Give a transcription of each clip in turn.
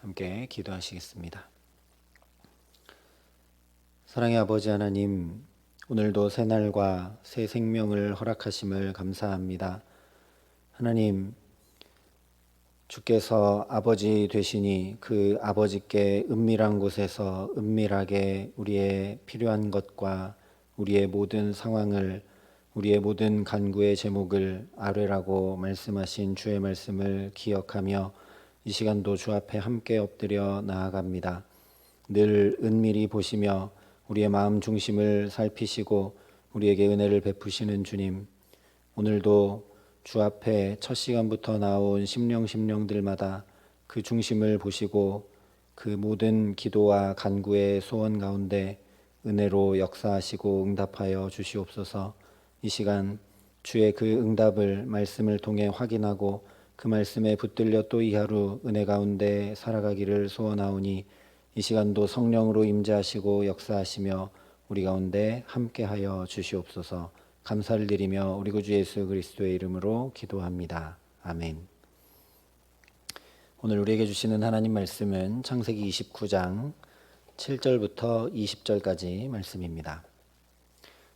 함께 기도하시겠습니다. 사랑의 아버지 하나님, 오늘도 새 날과 새 생명을 허락하심을 감사합니다. 하나님, 주께서 아버지 되시니 그 아버지께 은밀한 곳에서 은밀하게 우리의 필요한 것과 우리의 모든 상황을, 우리의 모든 간구의 제목을 아뢰라고 말씀하신 주의 말씀을 기억하며 이 시간도 주 앞에 함께 엎드려 나아갑니다. 늘 은밀히 보시며 우리의 마음 중심을 살피시고 우리에게 은혜를 베푸시는 주님, 오늘도 주 앞에 첫 시간부터 나온 심령들마다 그 중심을 보시고 그 모든 기도와 간구의 소원 가운데 은혜로 역사하시고 응답하여 주시옵소서. 이 시간 주의 그 응답을 말씀을 통해 확인하고 그 말씀에 붙들려 또 이 하루 은혜 가운데 살아가기를 소원하오니 이 시간도 성령으로 임재하시고 역사하시며 우리 가운데 함께하여 주시옵소서. 감사를 드리며 우리 구주 예수 그리스도의 이름으로 기도합니다. 아멘. 오늘 우리에게 주시는 하나님 말씀은 창세기 29장 7절부터 20절까지 말씀입니다.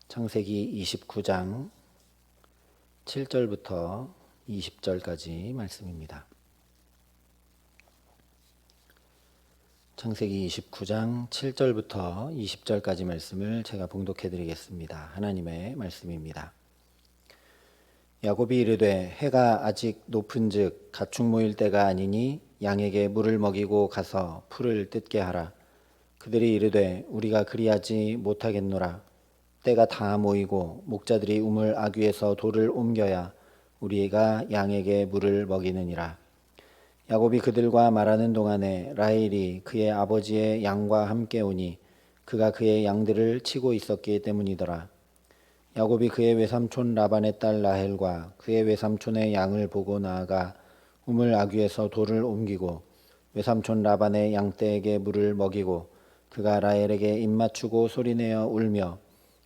창세기 29장 7절부터 20절까지 말씀입니다. 창세기 29장 7절부터 20절까지 말씀을 제가 봉독해 드리겠습니다. 하나님의 말씀입니다. 야곱이 이르되 해가 아직 높은즉 가축 모일 때가 아니니 양에게 물을 먹이고 가서 풀을 뜯게 하라. 그들이 이르되 우리가 그리하지 못하겠노라. 때가 다 모이고 목자들이 우물 아귀에서 돌을 옮겨야 우리가 양에게 물을 먹이느니라. 야곱이 그들과 말하는 동안에 라헬이 그의 아버지의 양과 함께 오니 그가 그의 양들을 치고 있었기 때문이더라. 야곱이 그의 외삼촌 라반의 딸 라헬과 그의 외삼촌의 양을 보고 나아가 우물 아귀에서 돌을 옮기고 외삼촌 라반의 양떼에게 물을 먹이고 그가 라헬에게 입맞추고 소리내어 울며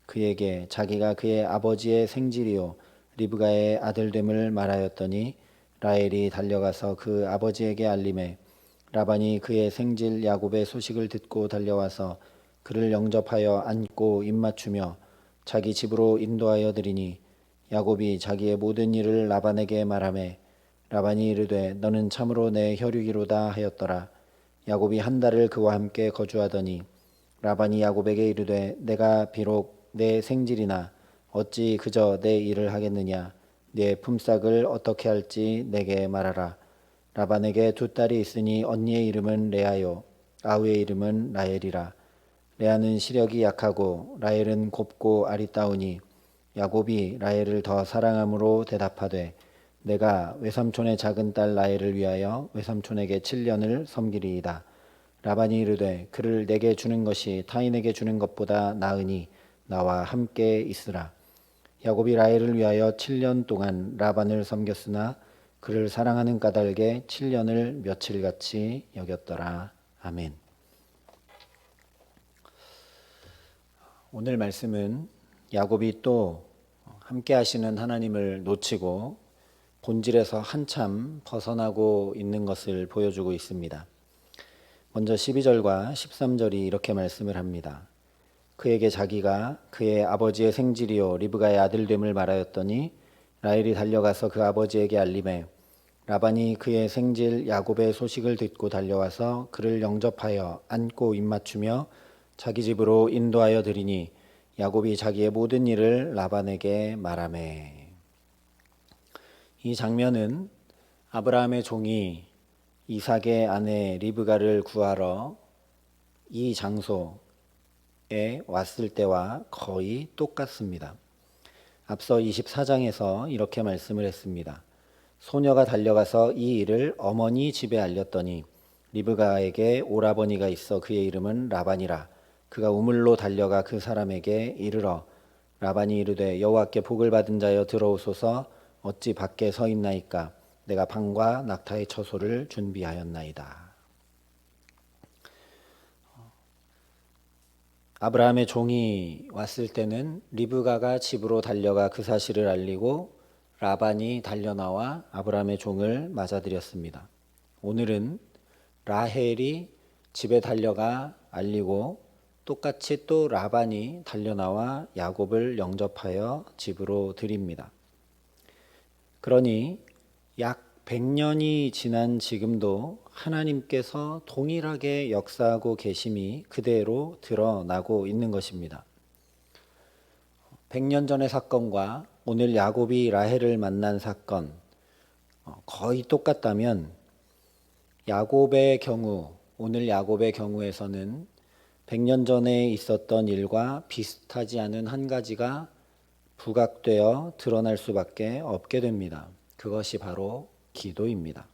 그에게 자기가 그의 아버지의 생질이요 리브가의 아들됨을 말하였더니 라헬이 달려가서 그 아버지에게 알림해 라반이 그의 생질 야곱의 소식을 듣고 달려와서 그를 영접하여 안고 입맞추며 자기 집으로 인도하여 드리니 야곱이 자기의 모든 일을 라반에게 말하매 라반이 이르되 너는 참으로 내 혈육이로다 하였더라. 야곱이 한 달을 그와 함께 거주하더니 라반이 야곱에게 이르되 내가 비록 내 생질이나 어찌 그저 내 일을 하겠느냐. 네 품삯을 어떻게 할지 내게 말하라. 라반에게 두 딸이 있으니 언니의 이름은 레아요 아우의 이름은 라헬이라. 레아는 시력이 약하고 라헬은 곱고 아리따우니 야곱이 라헬을 더 사랑함으로 대답하되 내가 외삼촌의 작은 딸 라헬을 위하여 외삼촌에게 7년을 섬기리이다. 라반이 이르되 그를 내게 주는 것이 타인에게 주는 것보다 나으니 나와 함께 있으라. 야곱이 라헬을 위하여 7년 동안 라반을 섬겼으나 그를 사랑하는 까닭에 7년을 며칠같이 여겼더라. 아멘. 오늘 말씀은 야곱이 또 함께 하시는 하나님을 놓치고 본질에서 한참 벗어나고 있는 것을 보여주고 있습니다. 먼저 12절과 13절이 이렇게 말씀을 합니다. 그에게 자기가 그의 아버지의 생질이요 리브가의 아들됨을 말하였더니 라헬이 달려가서 그 아버지에게 알림해 라반이 그의 생질 야곱의 소식을 듣고 달려와서 그를 영접하여 안고 입맞추며 자기 집으로 인도하여 드리니 야곱이 자기의 모든 일을 라반에게 말하매. 이 장면은 아브라함의 종이 이삭의 아내 리브가를 구하러 이 장소에 왔을 때와 거의 똑같습니다. 앞서 24장에서 이렇게 말씀을 했습니다. 소녀가 달려가서 이 일을 어머니 집에 알렸더니 리브가에게 오라버니가 있어 그의 이름은 라반이라. 그가 우물로 달려가 그 사람에게 이르러 라반이 이르되 여호와께 복을 받은 자여 들어오소서. 어찌 밖에 서 있나이까. 내가 방과 낙타의 처소를 준비하였나이다. 아브라함의 종이 왔을 때는 리브가가 집으로 달려가 그 사실을 알리고 라반이 달려나와 아브라함의 종을 맞아들였습니다. 오늘은 라헬이 집에 달려가 알리고 똑같이 또 라반이 달려나와 야곱을 영접하여 집으로 들입니다. 그러니 약 100년이 지난 지금도 하나님께서 동일하게 역사하고 계심이 그대로 드러나고 있는 것입니다. 100년 전의 사건과 오늘 야곱이 라헬을 만난 사건 거의 똑같다면 야곱의 경우, 오늘 야곱의 경우에서는 100년 전에 있었던 일과 비슷하지 않은 한 가지가 부각되어 드러날 수밖에 없게 됩니다. 그것이 바로 기도입니다.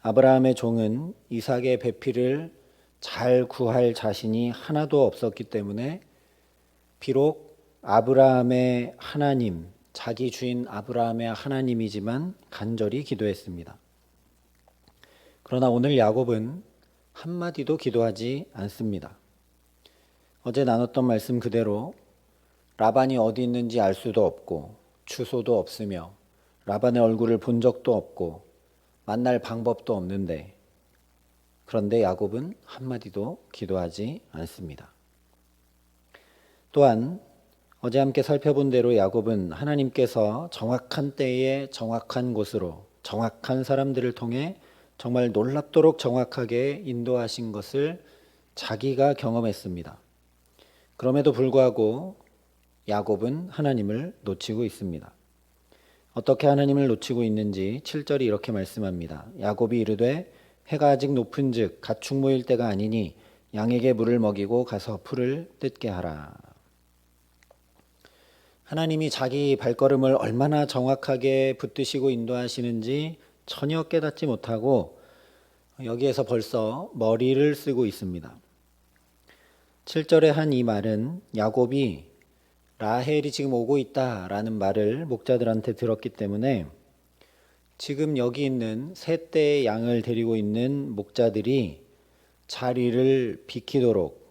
아브라함의 종은 이삭의 배필을 잘 구할 자신이 하나도 없었기 때문에 비록 아브라함의 하나님, 자기 주인 아브라함의 하나님이지만 간절히 기도했습니다. 그러나 오늘 야곱은 한마디도 기도하지 않습니다. 어제 나눴던 말씀 그대로 라반이 어디 있는지 알 수도 없고 주소도 없으며 라반의 얼굴을 본 적도 없고 만날 방법도 없는데 그런데 야곱은 한마디도 기도하지 않습니다. 또한 어제 함께 살펴본 대로 야곱은 하나님께서 정확한 때에 정확한 곳으로 정확한 사람들을 통해 정말 놀랍도록 정확하게 인도하신 것을 자기가 경험했습니다. 그럼에도 불구하고 야곱은 하나님을 놓치고 있습니다. 어떻게 하나님을 놓치고 있는지 7절이 이렇게 말씀합니다. 야곱이 이르되 해가 아직 높은즉 가축 모일 때가 아니니 양에게 물을 먹이고 가서 풀을 뜯게 하라. 하나님이 자기 발걸음을 얼마나 정확하게 붙드시고 인도하시는지 전혀 깨닫지 못하고 여기에서 벌써 머리를 쓰고 있습니다. 7절에 한 이 말은 야곱이 라헬이 지금 오고 있다라는 말을 목자들한테 들었기 때문에 지금 여기 있는 세 떼의 양을 데리고 있는 목자들이 자리를 비키도록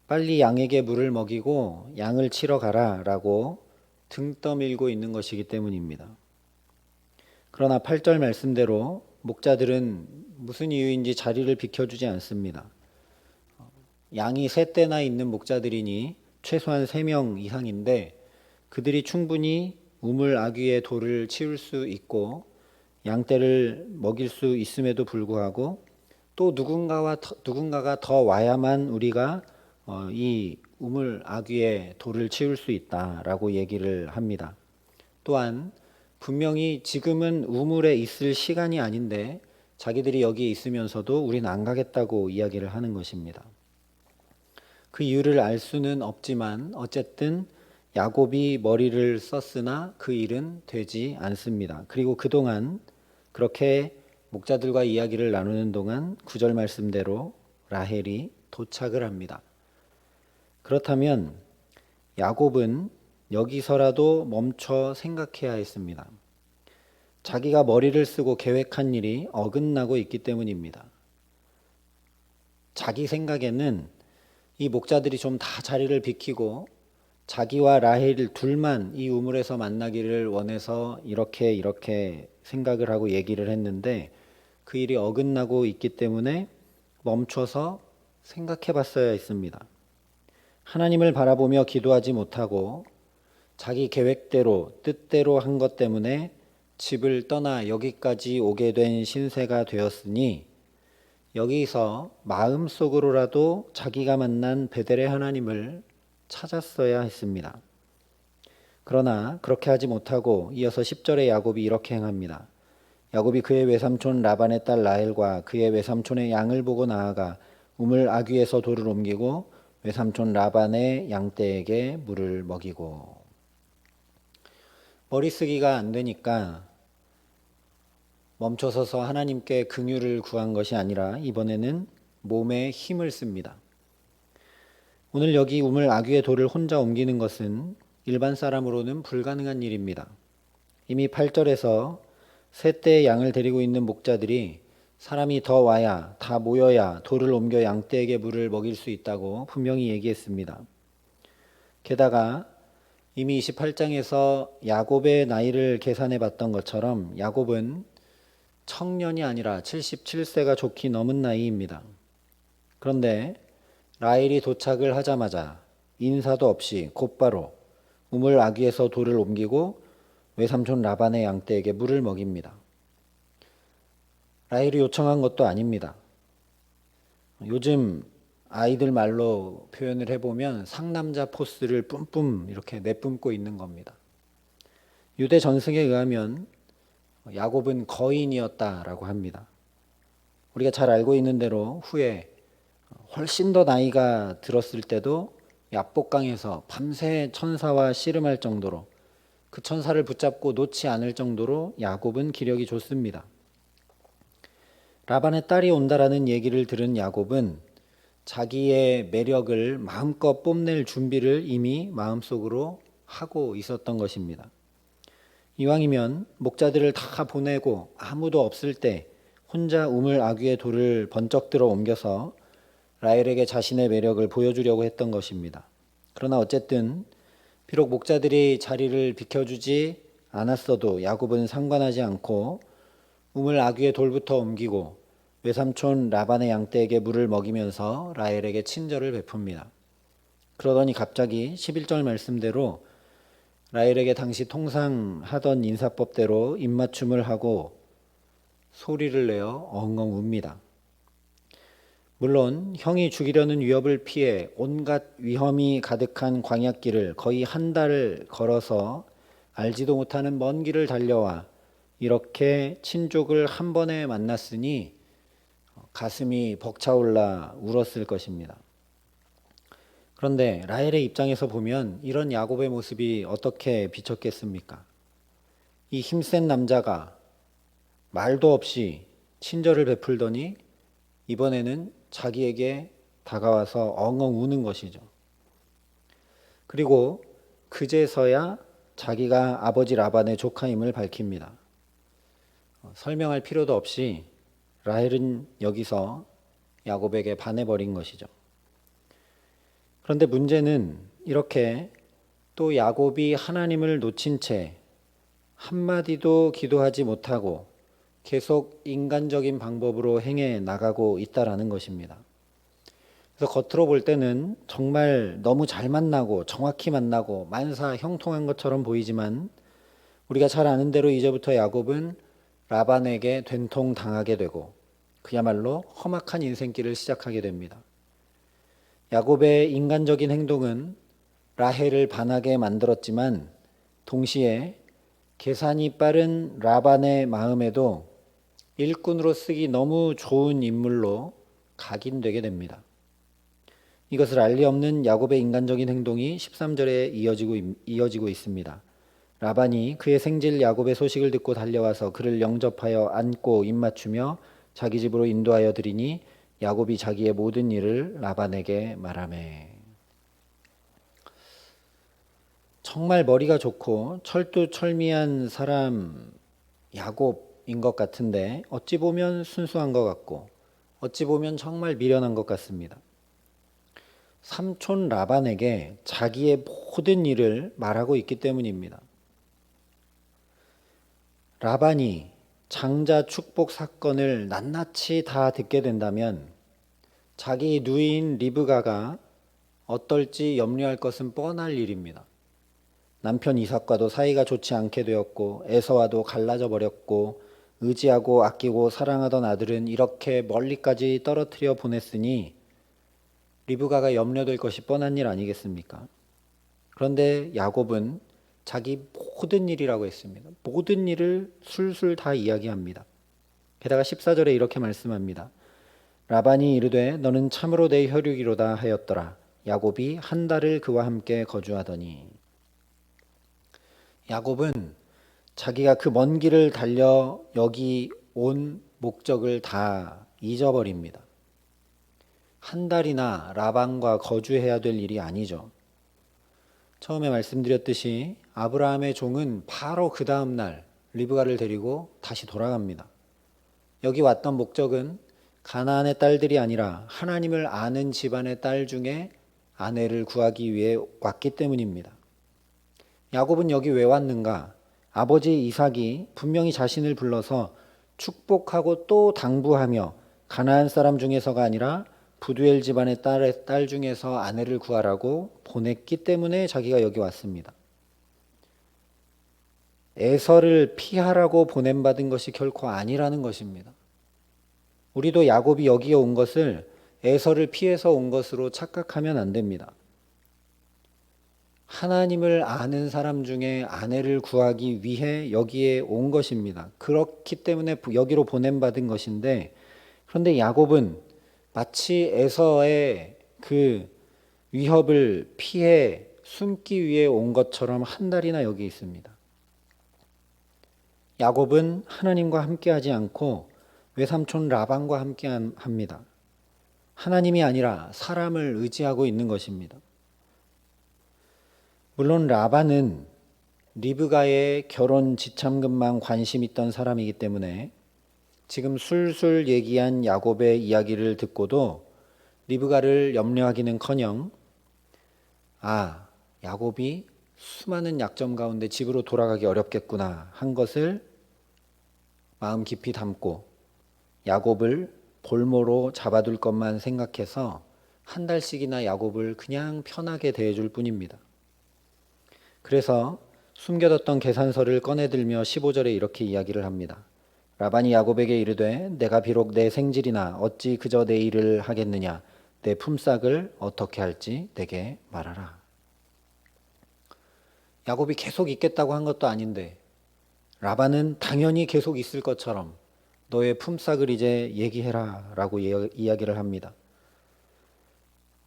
빨리 양에게 물을 먹이고 양을 치러 가라 라고 등 떠밀고 있는 것이기 때문입니다. 그러나 8절 말씀대로 목자들은 무슨 이유인지 자리를 비켜주지 않습니다. 양이 세 떼나 있는 목자들이니 최소한 3명 이상인데 그들이 충분히 우물 아귀의 돌을 치울 수 있고 양떼를 먹일 수 있음에도 불구하고 또 누군가가 더 와야만 우리가 이 우물 아귀의 돌을 치울 수 있다라고 얘기를 합니다. 또한 분명히 지금은 우물에 있을 시간이 아닌데 자기들이 여기 있으면서도 우린 안 가겠다고 이야기를 하는 것입니다. 그 이유를 알 수는 없지만 어쨌든 야곱이 머리를 썼으나 그 일은 되지 않습니다. 그리고 그동안 그렇게 목자들과 이야기를 나누는 동안 9절 말씀대로 라헬이 도착을 합니다. 그렇다면 야곱은 여기서라도 멈춰 생각해야 했습니다. 자기가 머리를 쓰고 계획한 일이 어긋나고 있기 때문입니다. 자기 생각에는 이 목자들이 좀 다 자리를 비키고 자기와 라헬 둘만 이 우물에서 만나기를 원해서 이렇게 생각을 하고 얘기를 했는데 그 일이 어긋나고 있기 때문에 멈춰서 생각해 봤어야 했습니다. 하나님을 바라보며 기도하지 못하고 자기 계획대로 뜻대로 한 것 때문에 집을 떠나 여기까지 오게 된 신세가 되었으니 여기서 마음속으로라도 자기가 만난 베델의 하나님을 찾았어야 했습니다. 그러나 그렇게 하지 못하고 이어서 10절에 야곱이 이렇게 행합니다. 야곱이 그의 외삼촌 라반의 딸 라헬과 그의 외삼촌의 양을 보고 나아가 우물 아귀에서 돌을 옮기고 외삼촌 라반의 양떼에게 물을 먹이고. 머리 쓰기가 안 되니까 멈춰서서 하나님께 긍휼을 구한 것이 아니라 이번에는 몸에 힘을 씁니다. 오늘 여기 우물 아귀의 돌을 혼자 옮기는 것은 일반 사람으로는 불가능한 일입니다. 이미 8절에서 세 떼의 양을 데리고 있는 목자들이 사람이 더 와야, 다 모여야 돌을 옮겨 양떼에게 물을 먹일 수 있다고 분명히 얘기했습니다. 게다가 이미 28장에서 야곱의 나이를 계산해 봤던 것처럼 야곱은 청년이 아니라 77세가 좋게 넘은 나이입니다. 그런데 라헬이 도착을 하자마자 인사도 없이 곧바로 우물 아귀에서 돌을 옮기고 외삼촌 라반의 양떼에게 물을 먹입니다. 라헬이 요청한 것도 아닙니다. 요즘 아이들 말로 표현을 해보면 상남자 포스를 뿜뿜 이렇게 내뿜고 있는 겁니다. 유대 전승에 의하면 야곱은 거인이었다라고 합니다. 우리가 잘 알고 있는 대로 후에 훨씬 더 나이가 들었을 때도 야복강에서 밤새 천사와 씨름할 정도로 그 천사를 붙잡고 놓지 않을 정도로 야곱은 기력이 좋습니다. 라반의 딸이 온다라는 얘기를 들은 야곱은 자기의 매력을 마음껏 뽐낼 준비를 이미 마음속으로 하고 있었던 것입니다. 이왕이면 목자들을 다 보내고 아무도 없을 때 혼자 우물 아귀의 돌을 번쩍 들어 옮겨서 라헬에게 자신의 매력을 보여주려고 했던 것입니다. 그러나 어쨌든 비록 목자들이 자리를 비켜주지 않았어도 야곱은 상관하지 않고 우물 아귀의 돌부터 옮기고 외삼촌 라반의 양떼에게 물을 먹이면서 라헬에게 친절을 베풉니다. 그러더니 갑자기 11절 말씀대로 라헬에게 당시 통상 하던 인사법대로 입맞춤을 하고 소리를 내어 엉엉 웁니다. 물론 형이 죽이려는 위협을 피해 온갖 위험이 가득한 광야길을 거의 한 달 걸어서 알지도 못하는 먼 길을 달려와 이렇게 친족을 한 번에 만났으니 가슴이 벅차올라 울었을 것입니다. 그런데 라헬의 입장에서 보면 이런 야곱의 모습이 어떻게 비쳤겠습니까? 이 힘센 남자가 말도 없이 친절을 베풀더니 이번에는 자기에게 다가와서 엉엉 우는 것이죠. 그리고 그제서야 자기가 아버지 라반의 조카임을 밝힙니다. 설명할 필요도 없이 라헬은 여기서 야곱에게 반해버린 것이죠. 그런데 문제는 이렇게 또 야곱이 하나님을 놓친 채 한마디도 기도하지 못하고 계속 인간적인 방법으로 행해 나가고 있다라는 것입니다. 그래서 겉으로 볼 때는 정말 너무 잘 만나고 정확히 만나고 만사 형통한 것처럼 보이지만 우리가 잘 아는 대로 이제부터 야곱은 라반에게 된통 당하게 되고 그야말로 험악한 인생길을 시작하게 됩니다. 야곱의 인간적인 행동은 라헬을 반하게 만들었지만 동시에 계산이 빠른 라반의 마음에도 일꾼으로 쓰기 너무 좋은 인물로 각인되게 됩니다. 이것을 알 리 없는 야곱의 인간적인 행동이 13절에 이어지고 있습니다. 라반이 그의 생질 야곱의 소식을 듣고 달려와서 그를 영접하여 안고 입맞추며 자기 집으로 인도하여 드리니 야곱이 자기의 모든 일을 라반에게 말하매. 정말 머리가 좋고 철두철미한 사람 야곱인 것 같은데 어찌 보면 순수한 것 같고 어찌 보면 정말 미련한 것 같습니다. 삼촌 라반에게 자기의 모든 일을 말하고 있기 때문입니다. 라반이 장자 축복 사건을 낱낱이 다 듣게 된다면 자기 누이인 리브가가 어떨지 염려할 것은 뻔할 일입니다. 남편 이삭과도 사이가 좋지 않게 되었고 에서와도 갈라져 버렸고 의지하고 아끼고 사랑하던 아들은 이렇게 멀리까지 떨어뜨려 보냈으니 리브가가 염려될 것이 뻔한 일 아니겠습니까? 그런데 야곱은 자기 모든 일이라고 했습니다. 모든 일을 술술 다 이야기합니다. 게다가 14절에 이렇게 말씀합니다. 라반이 이르되 너는 참으로 내 혈육이로다 하였더라. 야곱이 한 달을 그와 함께 거주하더니. 야곱은 자기가 그 먼 길을 달려 여기 온 목적을 다 잊어버립니다. 한 달이나 라반과 거주해야 될 일이 아니죠. 처음에 말씀드렸듯이 아브라함의 종은 바로 그 다음 날 리브가를 데리고 다시 돌아갑니다. 여기 왔던 목적은 가나안의 딸들이 아니라 하나님을 아는 집안의 딸 중에 아내를 구하기 위해 왔기 때문입니다. 야곱은 여기 왜 왔는가? 아버지 이삭이 분명히 자신을 불러서 축복하고 또 당부하며 가나안 사람 중에서가 아니라 부두엘 집안의 딸 중에서 아내를 구하라고 보냈기 때문에 자기가 여기 왔습니다. 에서를 피하라고 보냄받은 것이 결코 아니라는 것입니다. 우리도 야곱이 여기에 온 것을 에서를 피해서 온 것으로 착각하면 안 됩니다. 하나님을 아는 사람 중에 아내를 구하기 위해 여기에 온 것입니다. 그렇기 때문에 여기로 보냄받은 것인데, 그런데 야곱은 마치 에서의 그 위협을 피해 숨기 위해 온 것처럼 한 달이나 여기 있습니다. 야곱은 하나님과 함께하지 않고 외삼촌 라반과 함께 합니다. 하나님이 아니라 사람을 의지하고 있는 것입니다. 물론 라반은 리브가의 결혼 지참금만 관심 있던 사람이기 때문에 지금 술술 얘기한 야곱의 이야기를 듣고도 리브가를 염려하기는커녕 야곱이 수많은 약점 가운데 집으로 돌아가기 어렵겠구나 한 것을 마음 깊이 담고 야곱을 볼모로 잡아둘 것만 생각해서 한 달씩이나 야곱을 그냥 편하게 대해줄 뿐입니다. 그래서 숨겨뒀던 계산서를 꺼내들며 15절에 이렇게 이야기를 합니다. 라반이 야곱에게 이르되 내가 비록 내 생질이나 어찌 그저 내 일을 하겠느냐, 내 품삯을 어떻게 할지 내게 말하라. 야곱이 계속 있겠다고 한 것도 아닌데 라반은 당연히 계속 있을 것처럼 너의 품삯을 이제 얘기해라 라고 이야기를 합니다.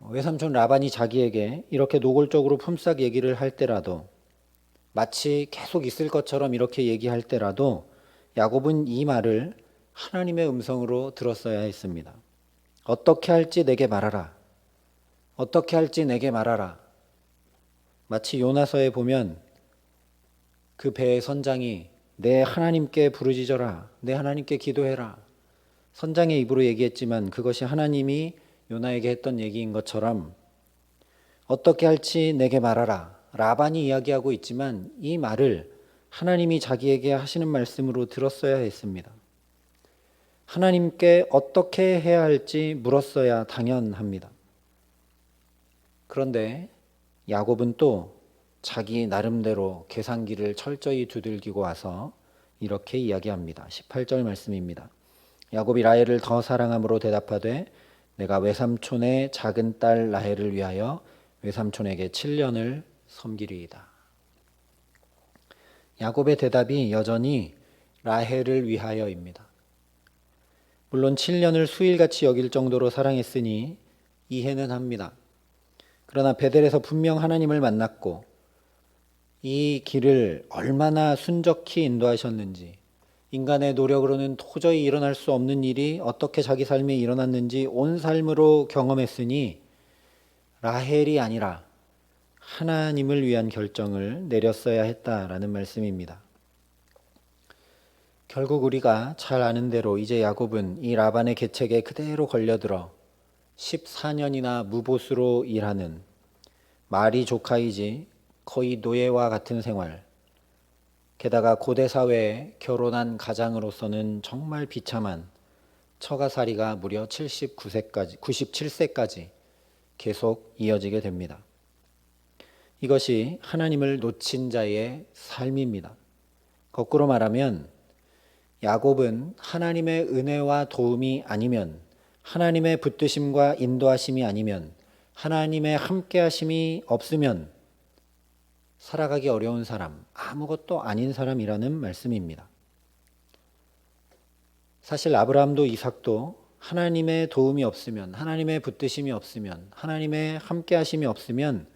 외삼촌 라반이 자기에게 이렇게 노골적으로 품삯 얘기를 할 때라도, 마치 계속 있을 것처럼 이렇게 얘기할 때라도 야곱은 이 말을 하나님의 음성으로 들었어야 했습니다. 어떻게 할지 내게 말하라. 어떻게 할지 내게 말하라. 마치 요나서에 보면 그 배의 선장이 내 하나님께 부르짖어라. 내 하나님께 기도해라. 선장의 입으로 얘기했지만 그것이 하나님이 요나에게 했던 얘기인 것처럼 어떻게 할지 내게 말하라. 라반이 이야기하고 있지만 이 말을 하나님이 자기에게 하시는 말씀으로 들었어야 했습니다. 하나님께 어떻게 해야 할지 물었어야 당연합니다. 그런데 야곱은 또 자기 나름대로 계산기를 철저히 두들기고 와서 이렇게 이야기합니다. 18절 말씀입니다. 야곱이 라헬을 더 사랑함으로 대답하되 내가 외삼촌의 작은 딸 라헬을 위하여 외삼촌에게 7년을 섬기리이다. 야곱의 대답이 여전히 라헬을 위하여입니다. 물론 7년을 수일같이 여길 정도로 사랑했으니 이해는 합니다. 그러나 베델에서 분명 하나님을 만났고 이 길을 얼마나 순적히 인도하셨는지, 인간의 노력으로는 도저히 일어날 수 없는 일이 어떻게 자기 삶에 일어났는지 온 삶으로 경험했으니 라헬이 아니라 하나님을 위한 결정을 내렸어야 했다라는 말씀입니다. 결국 우리가 잘 아는 대로 이제 야곱은 이 라반의 계책에 그대로 걸려들어 14년이나 무보수로 일하는, 말이 조카이지 거의 노예와 같은 생활, 게다가 고대 사회에 결혼한 가장으로서는 정말 비참한 처가살이가 무려 97세까지 계속 이어지게 됩니다. 이것이 하나님을 놓친 자의 삶입니다. 거꾸로 말하면 야곱은 하나님의 은혜와 도움이 아니면, 하나님의 붙드심과 인도하심이 아니면, 하나님의 함께하심이 없으면 살아가기 어려운 사람, 아무것도 아닌 사람이라는 말씀입니다. 사실 아브라함도 이삭도 하나님의 도움이 없으면, 하나님의 붙드심이 없으면, 하나님의 함께하심이 없으면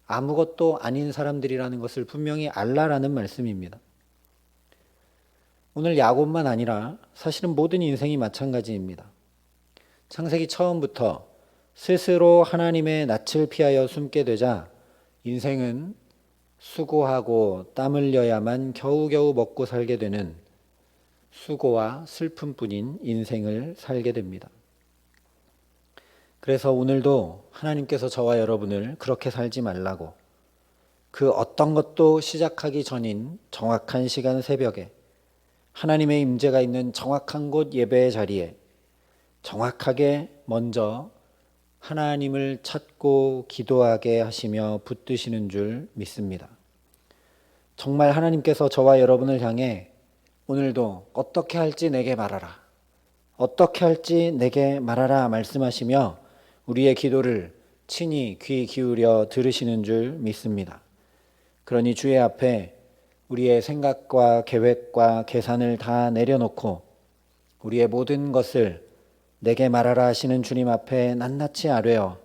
아무것도 아닌 사람들이라는 것을 분명히 알라라는 말씀입니다. 오늘 야곱만 아니라 사실은 모든 인생이 마찬가지입니다. 창세기 처음부터 스스로 하나님의 낯을 피하여 숨게 되자 인생은 수고하고 땀 흘려야만 겨우겨우 먹고 살게 되는 수고와 슬픔뿐인 인생을 살게 됩니다. 그래서 오늘도 하나님께서 저와 여러분을 그렇게 살지 말라고, 그 어떤 것도 시작하기 전인 정확한 시간 새벽에 하나님의 임재가 있는 정확한 곳 예배의 자리에 정확하게 먼저 하나님을 찾고 기도하게 하시며 붙드시는 줄 믿습니다. 정말 하나님께서 저와 여러분을 향해 오늘도 어떻게 할지 내게 말하라, 어떻게 할지 내게 말하라 말씀하시며 우리의 기도를 친히 귀 기울여 들으시는 줄 믿습니다. 그러니 주의 앞에 우리의 생각과 계획과 계산을 다 내려놓고 우리의 모든 것을 내게 말하라 하시는 주님 앞에 낱낱이 아뢰어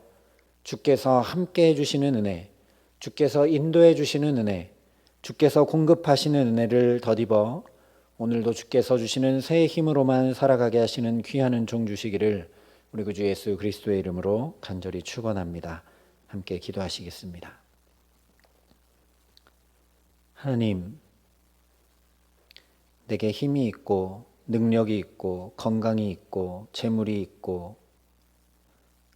주께서 함께 해주시는 은혜, 주께서 인도해 주시는 은혜, 주께서 공급하시는 은혜를 덧입어 오늘도 주께서 주시는 새 힘으로만 살아가게 하시는 귀한 은총 주시기를 우리 구주 예수 그리스도의 이름으로 간절히 축원합니다. 함께 기도하시겠습니다. 하나님, 내게 힘이 있고 능력이 있고 건강이 있고 재물이 있고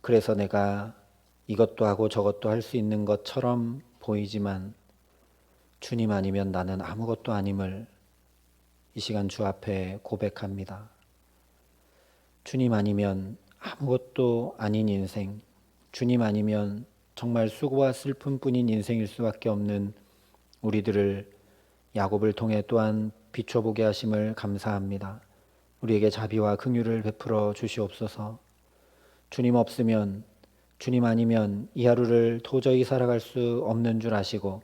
그래서 내가 이것도 하고 저것도 할 수 있는 것처럼 보이지만 주님 아니면 나는 아무것도 아님을 이 시간 주 앞에 고백합니다. 주님 아니면 아무것도 아닌 인생, 주님 아니면 정말 수고와 슬픔뿐인 인생일 수밖에 없는 우리들을 야곱을 통해 또한 비춰보게 하심을 감사합니다. 우리에게 자비와 긍휼을 베풀어 주시옵소서. 주님 없으면, 주님 아니면 이 하루를 도저히 살아갈 수 없는 줄 아시고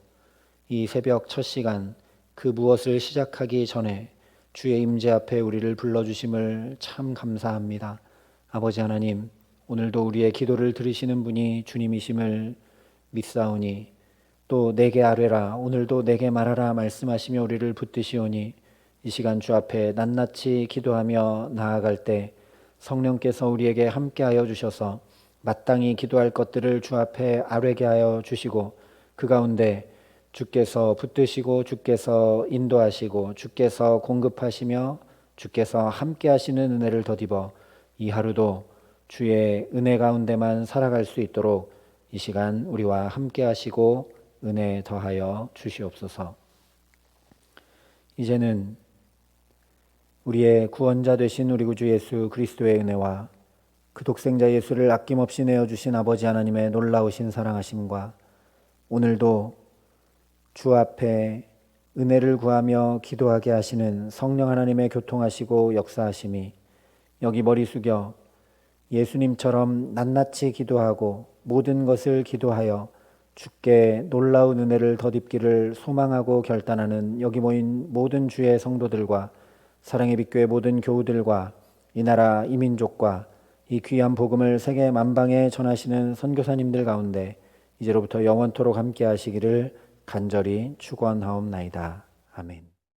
이 새벽 첫 시간 그 무엇을 시작하기 전에 주의 임재 앞에 우리를 불러주심을 참 감사합니다. 아버지 하나님, 오늘도 우리의 기도를 들으시는 분이 주님이심을 믿사오니 또 내게 아뢰라, 오늘도 내게 말하라 말씀하시며 우리를 붙드시오니 이 시간 주 앞에 낱낱이 기도하며 나아갈 때 성령께서 우리에게 함께하여 주셔서 마땅히 기도할 것들을 주 앞에 아뢰게 하여 주시고 그 가운데 주께서 붙드시고 주께서 인도하시고 주께서 공급하시며 주께서 함께하시는 은혜를 덧입어 이 하루도 주의 은혜 가운데만 살아갈 수 있도록 이 시간 우리와 함께하시고 은혜 더하여 주시옵소서. 이제는 우리의 구원자 되신 우리 구주 예수 그리스도의 은혜와 그 독생자 예수를 아낌없이 내어주신 아버지 하나님의 놀라우신 사랑하심과 오늘도 주 앞에 은혜를 구하며 기도하게 하시는 성령 하나님의 교통하시고 역사하심이 여기 머리 숙여 예수님처럼 낱낱이 기도하고 모든 것을 기도하여 주께 놀라운 은혜를 덧입기를 소망하고 결단하는 여기 모인 모든 주의 성도들과 사랑의 빛교회 모든 교우들과 이 나라 이 민족과 이 귀한 복음을 세계 만방에 전하시는 선교사님들 가운데 이제로부터 영원토록 함께 하시기를 간절히 축원하옵나이다. 아멘.